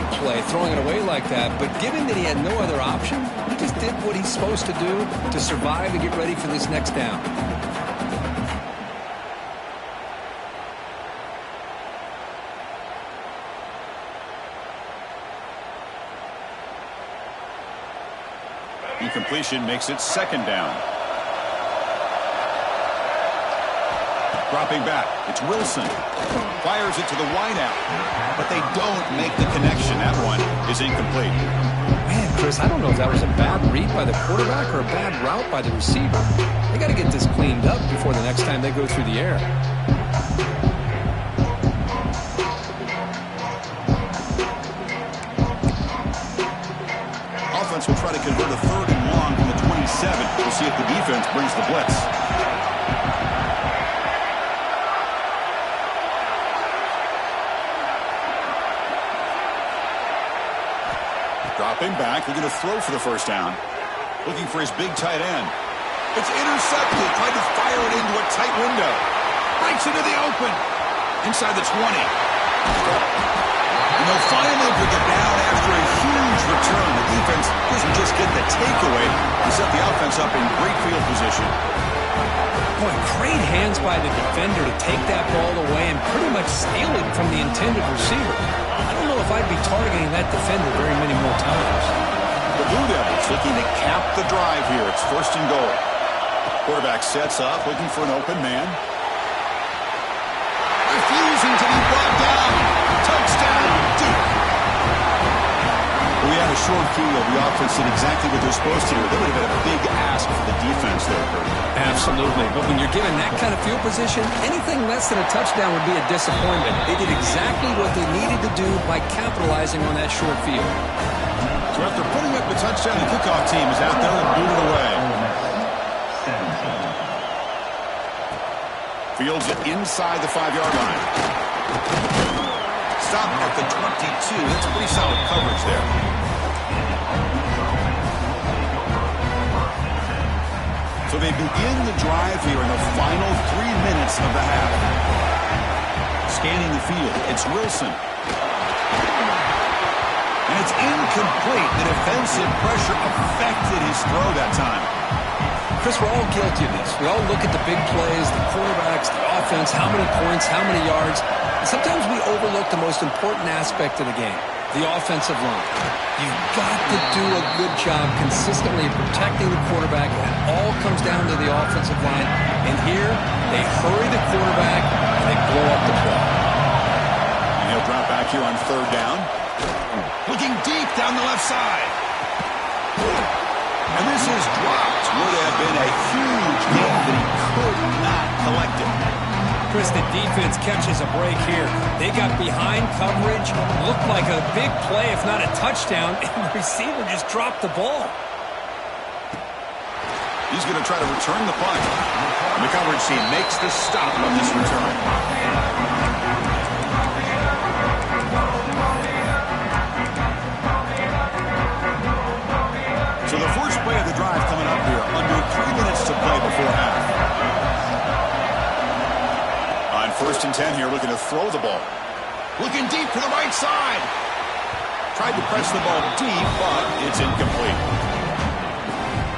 great play throwing it away like that, but given that he had no other option, he just did what he's supposed to do to survive and get ready for this next down. Incompletion makes it second down. Dropping back, it's Wilson. Fires it to the wideout, but they don't make the connection. That one is incomplete. Man, Chris, I don't know if that was a bad read by the quarterback or a bad route by the receiver. They got to get this cleaned up before the next time they go through the air. Offense will try to convert a 3rd and long from the 27. We'll see if the defense brings the blitz. Dropping back, looking to throw for the first down. Looking for his big tight end. It's intercepted. Tried to fire it into a tight window. Breaks into the open. Inside the 20. And they'll finally bring it down after a huge return. The defense doesn't just get the takeaway. They set the offense up in great field position. Boy, great hands by the defender to take that ball away and pretty much steal it from the intended receiver. I don't know if I'd be targeting that defender very many more times. The Blue Devils looking to cap the drive here. It's 1st and goal. Quarterback sets up, looking for an open man. Refusing to be brought down. Touchdown, Duke. We had a short field. The offense did exactly what they're supposed to do. That would have been a big ask for the defense there, Kurt. Absolutely. But when you're given that kind of field position, anything less than a touchdown would be a disappointment. They did exactly what they needed to do by capitalizing on that short field. So after putting up the touchdown, the kickoff team is out there and boot it away. Fields it inside the 5-yard line. Stop at the 22. That's pretty solid coverage there. So they begin the drive here in the final 3 minutes of the half. Scanning the field, it's Wilson. And it's incomplete. The defensive pressure affected his throw that time. Chris, we're all guilty of this. We all look at the big plays, the quarterbacks, the offense, how many points, how many yards. And sometimes we overlook the most important aspect of the game, the offensive line. You've got to do a good job consistently protecting the quarterback. It all comes down to the offensive line. And here, they hurry the quarterback, and they blow up the play. And he'll drop back here on 3rd down. Looking deep down the left side. And this is dropped. Would have been a huge gain, but he could not collect it. Chris, the defense catches a break here. They got behind coverage, looked like a big play, if not a touchdown, and the receiver just dropped the ball. He's going to try to return the punt. And the coverage team makes the stop of this return. So the first play of the drive coming up here, under 3 minutes to play before half. On 1st and 10 here, looking to throw the ball. Looking deep to the right side. Tried to press the ball deep, but it's incomplete.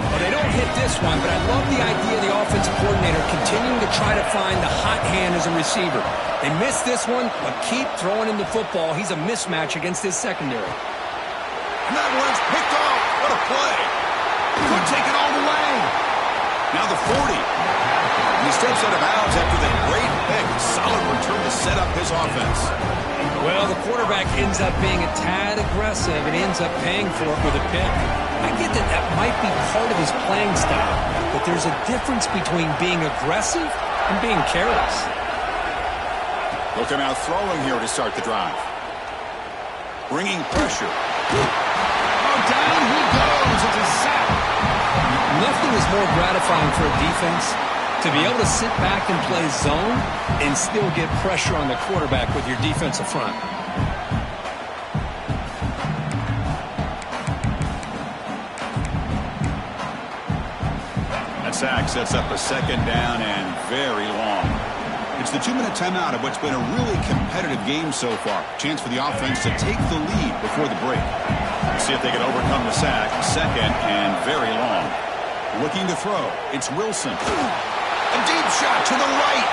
Well, they don't hit this one, but I love the idea of the offensive coordinator continuing to try to find the hot hand as a receiver. They missed this one, but keep throwing him the football. He's a mismatch against his secondary. And that one's picked off. What a play. Could take it all the way. Now the 40. And he steps out of bounds after the great pick. Solid return to set up his offense. Well, the quarterback ends up being a tad aggressive and ends up paying for it with a pick. I get that that might be part of his playing style, but there's a difference between being aggressive and being careless. They'll come out throwing here to start the drive. Bringing pressure. Oh, down he goes. It's a sack. Nothing is more gratifying for a defense to be able to sit back and play zone and still get pressure on the quarterback with your defensive front. That sack sets up a 2nd down and very long. It's the 2-minute timeout of what's been a really competitive game so far. Chance for the offense to take the lead before the break. Let's see if they can overcome the sack. Second and very long. Looking to throw. It's Wilson. A deep shot to the right.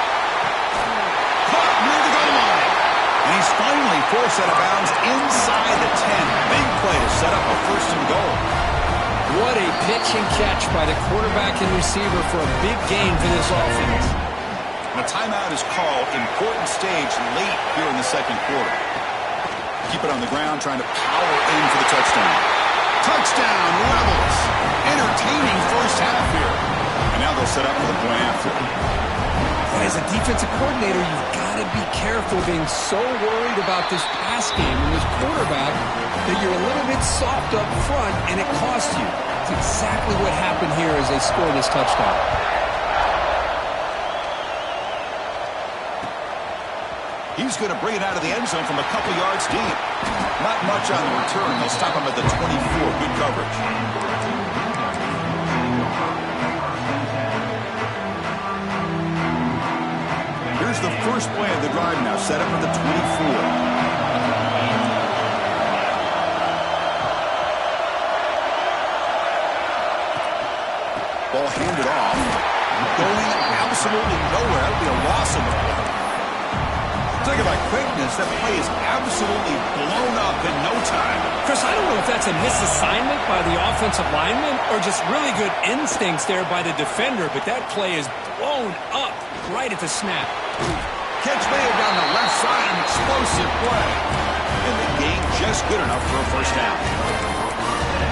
Caught near the goal line. And he's finally forced out of bounds inside the 10. Big play to set up a first and goal. What a pitch and catch by the quarterback and receiver for a big gain for this offense. The timeout is called. Important stage late here in the second quarter. Keep it on the ground, trying to power in for the touchdown. Touchdown, Rebels. Entertaining first half here. And now they'll set up for the point after. As a defensive coordinator, you've got to be careful being so worried about this pass game and this quarterback that you're a little bit soft up front and it costs you. It's exactly what happened here as they score this touchdown. He's going to bring it out of the end zone from a couple yards deep. Not much on the return. They'll stop him at the 24. Good coverage. Here's the first play of the drive now. Set up at the 24. Ball handed off. Going absolutely nowhere. That would be a loss of the play. Talking about quickness, that play is absolutely blown up in no time. Chris, I don't know if that's a misassignment by the offensive lineman or just really good instincts there by the defender, but that play is blown up right at the snap. Catch made down the left side, an explosive play. And the game just good enough for a first down.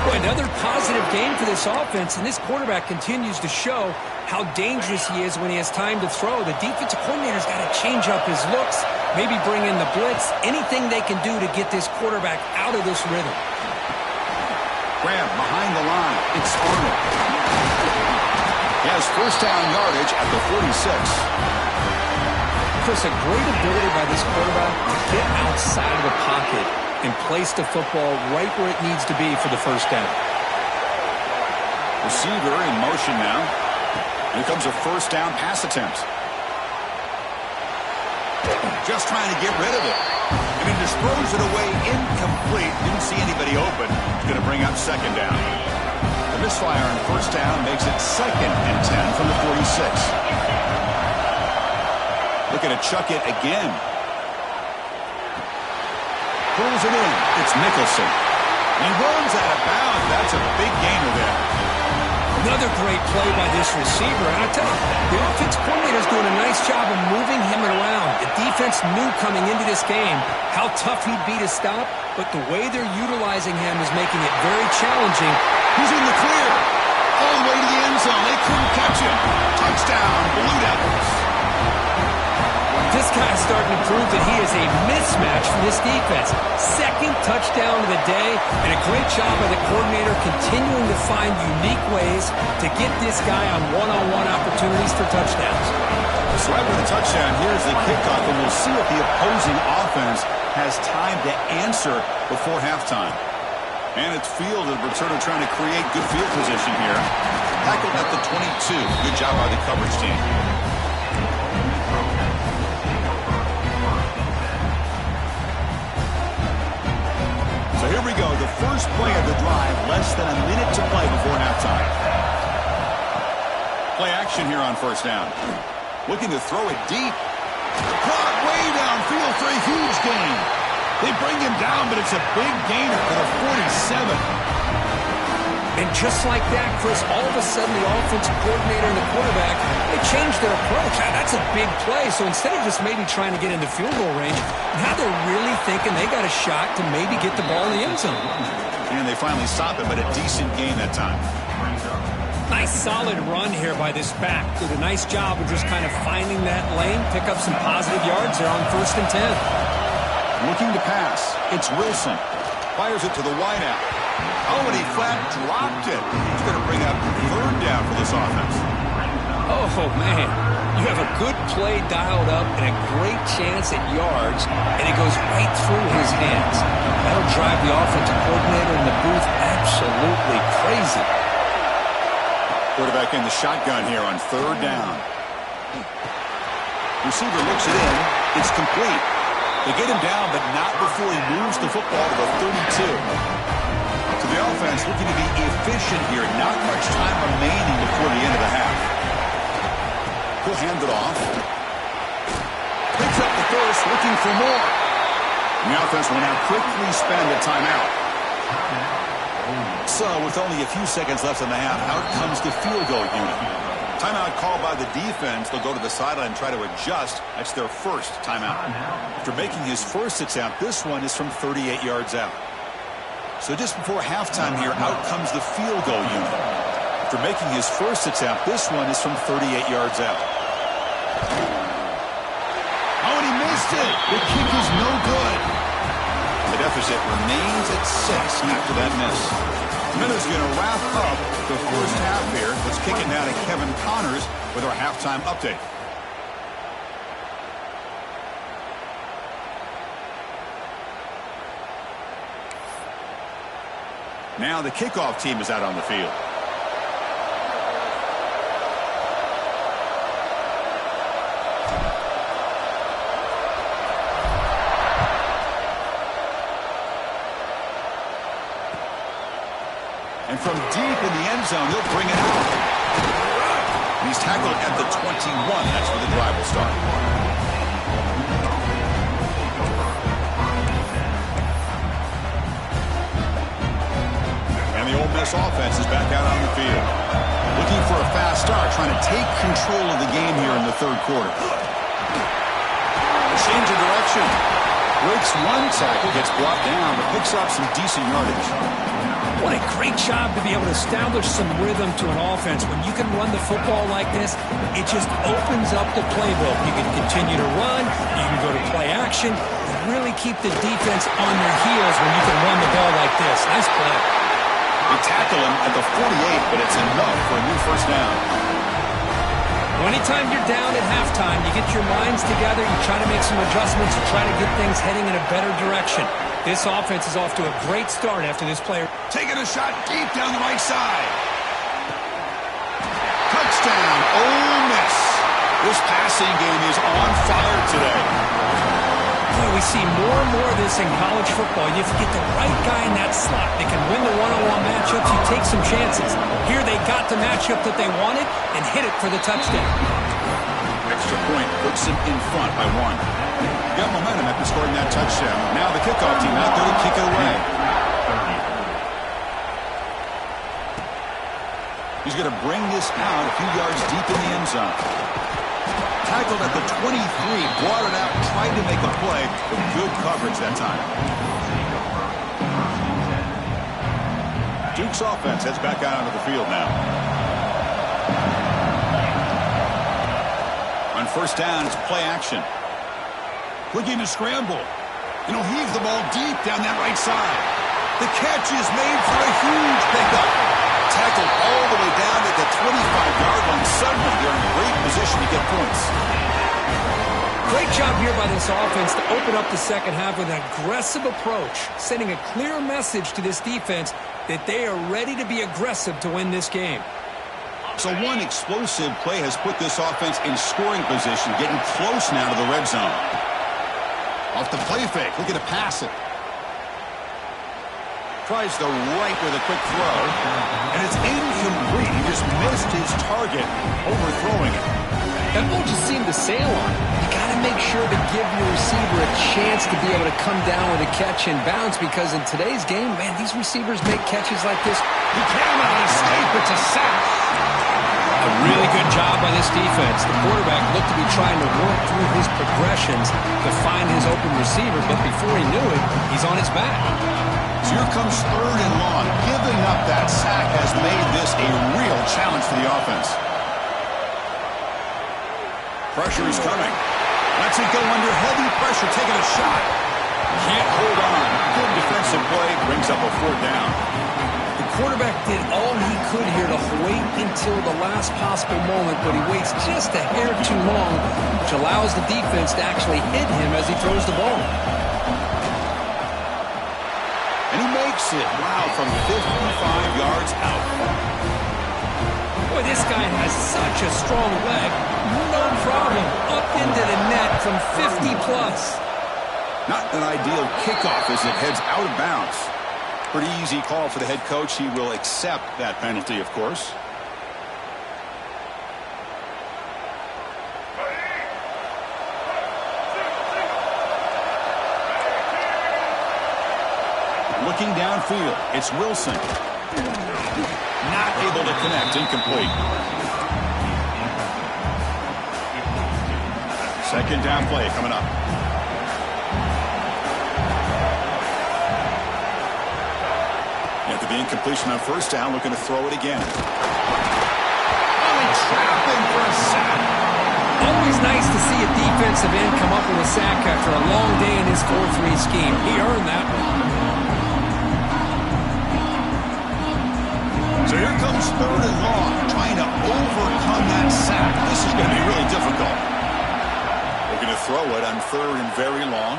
Boy, another positive game for this offense, and this quarterback continues to show how dangerous he is when he has time to throw. The defensive coordinator's got to change up his looks, maybe bring in the blitz, anything they can do to get this quarterback out of this rhythm. Grab behind the line. It's Arnold. He has first down yardage at the 46. Chris, a great ability by this quarterback to get outside of the pocket and place the football right where it needs to be for the first down. Receiver in motion now. Here comes a first down pass attempt. Just trying to get rid of it. And he just throws it away incomplete. Didn't see anybody open. He's going to bring up second down. The misfire on first down makes it second and 10 from the 46. Looking to chuck it again. Pulls it in. It's Nicholson. He runs out of bounds. That's a big gainer there. Another great play by this receiver. And I tell you, the offense coordinator is doing a nice job of moving him around. The defense knew coming into this game how tough he'd be to stop, but the way they're utilizing him is making it very challenging. He's in the clear. All the way to the end zone. They couldn't catch him. Touchdown, Blue Devils. This guy's starting to prove that he is a mismatch for this defense. Second touchdown of the day, and a great job by the coordinator continuing to find unique ways to get this guy on one-on-one opportunities for touchdowns. So after the touchdown, here's the kickoff, and we'll see if the opposing offense has time to answer before halftime. And it's field, the returner trying to create good field position here. Tackled at the 22. Good job by the coverage team. So here we go, the first play of the drive, less than a minute to play before halftime. Play action here on first down. Looking to throw it deep. Caught way downfield for a huge gain. They bring him down, but it's a big gainer for the 47. And just like that, Chris, all of a sudden the offensive coordinator and the quarterback, they changed their approach. That's a big play. So instead of just maybe trying to get into field goal range, now they're really thinking they got a shot to maybe get the ball in the end zone. And they finally stop it, but a decent gain that time. Nice solid run here by this back. Did a nice job of just kind of finding that lane, pick up some positive yards there on first and 10. Looking to pass. It's Wilson. Fires it to the wideout. Oh, and he flat dropped it. He's going to bring up third down for this offense. Oh, man. You have a good play dialed up and a great chance at yards, and it goes right through his hands. That'll drive the offensive coordinator in the booth absolutely crazy. Quarterback in the shotgun here on third down. Receiver looks it in. It's complete. They get him down, but not before he moves the football to the 32. So the offense looking to be efficient here. Not much time remaining before the end of the half. He'll hand it off. Picks up the first, looking for more. And the offense will now quickly spend a timeout. So with only a few seconds left in the half, out comes the field goal unit. Timeout called by the defense. They'll go to the sideline and try to adjust. That's their first timeout. After making his first attempt, this one is from 38 yards out. So just before halftime here, out comes the field goal unit. After making his first attempt, this one is from 38 yards out. Oh, and he missed it. The kick is no good. The deficit remains at 6 after that miss. Miller's going to wrap up the first half here. Let's kick it now to Kevin Connors with our halftime update. Now the kickoff team is out on the field. And from deep in the end zone, he'll bring it out. And he's tackled at the 21. That's where the drive will start. And the Ole Miss offense is back out on the field. Looking for a fast start, trying to take control of the game here in the third quarter. Change of direction. Breaks one tackle, gets brought down, but picks up some decent yardage. What a great job to be able to establish some rhythm to an offense. When you can run the football like this, it just opens up the playbook. You can continue to run. You can go to play action. Really keep the defense on their heels when you can run the ball like this. Nice play. They tackle him at the 48, but it's enough for a new first down. Well, anytime you're down at halftime, you get your minds together, you try to make some adjustments, you try to get things heading in a better direction. This offense is off to a great start after this player. Taking a shot deep down the right side. Touchdown, Ole Miss. This passing game is on fire today. Boy, we see more and more of this in college football. If you get the right guy in that slot, they can win the one-on-one matchups. You take some chances. Here they got the matchup that they wanted and hit it for the touchdown. Extra point puts them in front by 1. Got momentum after scoring that touchdown. Now the kickoff team out there to kick it away. He's going to bring this out a few yards deep in the end zone. Tackled at the 23, brought it out, tried to make a play, but good coverage that time. Duke's offense heads back out onto the field now. On first down, it's play action. Looking to scramble. And he'll heave the ball deep down that right side. The catch is made for a huge pickup. Tackled all the way down at the 25-yard line. Suddenly, they're in great position to get points. Great job here by this offense to open up the second half with an aggressive approach, sending a clear message to this defense that they are ready to be aggressive to win this game. So one explosive play has put this offense in scoring position, getting close now to the red zone. Off the play fake, looking to pass it. Tries the right with a quick throw, and it's incomplete. He just missed his target, overthrowing it. That ball just seemed to sail on him. You got to make sure to give your receiver a chance to be able to come down with a catch and bounce, because in today's game, man, these receivers make catches like this. He cannot escape. It's a sack. A really good job by this defense. The quarterback looked to be trying to work through his progressions to find his open receiver, but before he knew it, he's on his back. So here comes third and long. Giving up that sack has made this a real challenge for the offense. Pressure is coming. Lets it go under heavy pressure, taking a shot. Can't hold on. Good defensive play, brings up a fourth down. The quarterback did all he could here to wait until the last possible moment, but he waits just a hair too long, which allows the defense to actually hit him as he throws the ball. And he makes it. Wow, from 55 yards out. Boy, this guy has such a strong leg. No problem. Up into the net from 50 plus. Not an ideal kickoff as it heads out of bounds. Pretty easy call for the head coach. He will accept that penalty, of course. Looking downfield, it's Wilson. Not able to connect, incomplete. Second down play coming up. After the incompletion on first down, looking to throw it again. Oh, trapping for a sack. Always nice to see a defensive end come up with a sack after a long day in his 4-3 scheme. He earned that one. So here comes third and long, trying to overcome that sack. This is going to be really difficult. Looking to throw it on third and very long.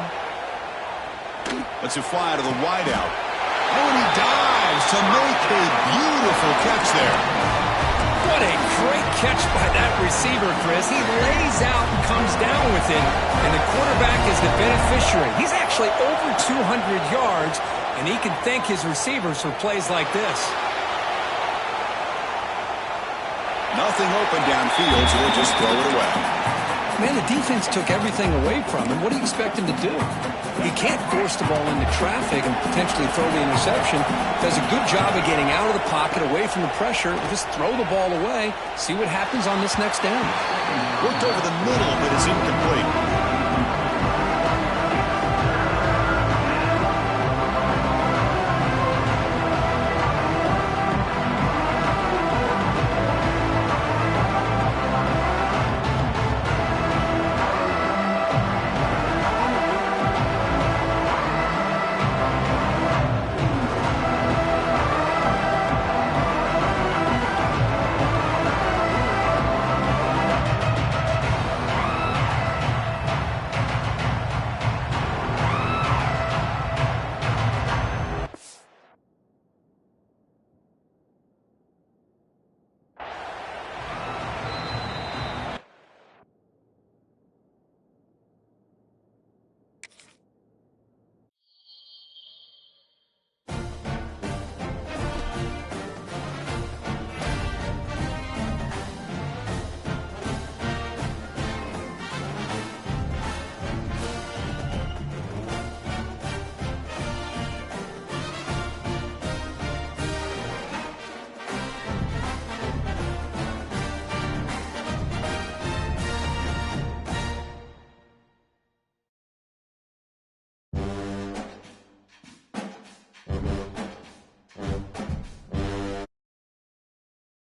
Lets it fly to the wideout. Oh, and he dives to make a beautiful catch there. What a great catch by that receiver, Chris. He lays out and comes down with it, and the quarterback is the beneficiary. He's actually over 200 yards, and he can thank his receivers for plays like this. Nothing open downfield, so they'll just throw it away. Man, the defense took everything away from him. What do you expect him to do? He can't force the ball into traffic and potentially throw the interception. Does a good job of getting out of the pocket, away from the pressure, and just throw the ball away. See what happens on this next down. Worked over the middle, but it's incomplete.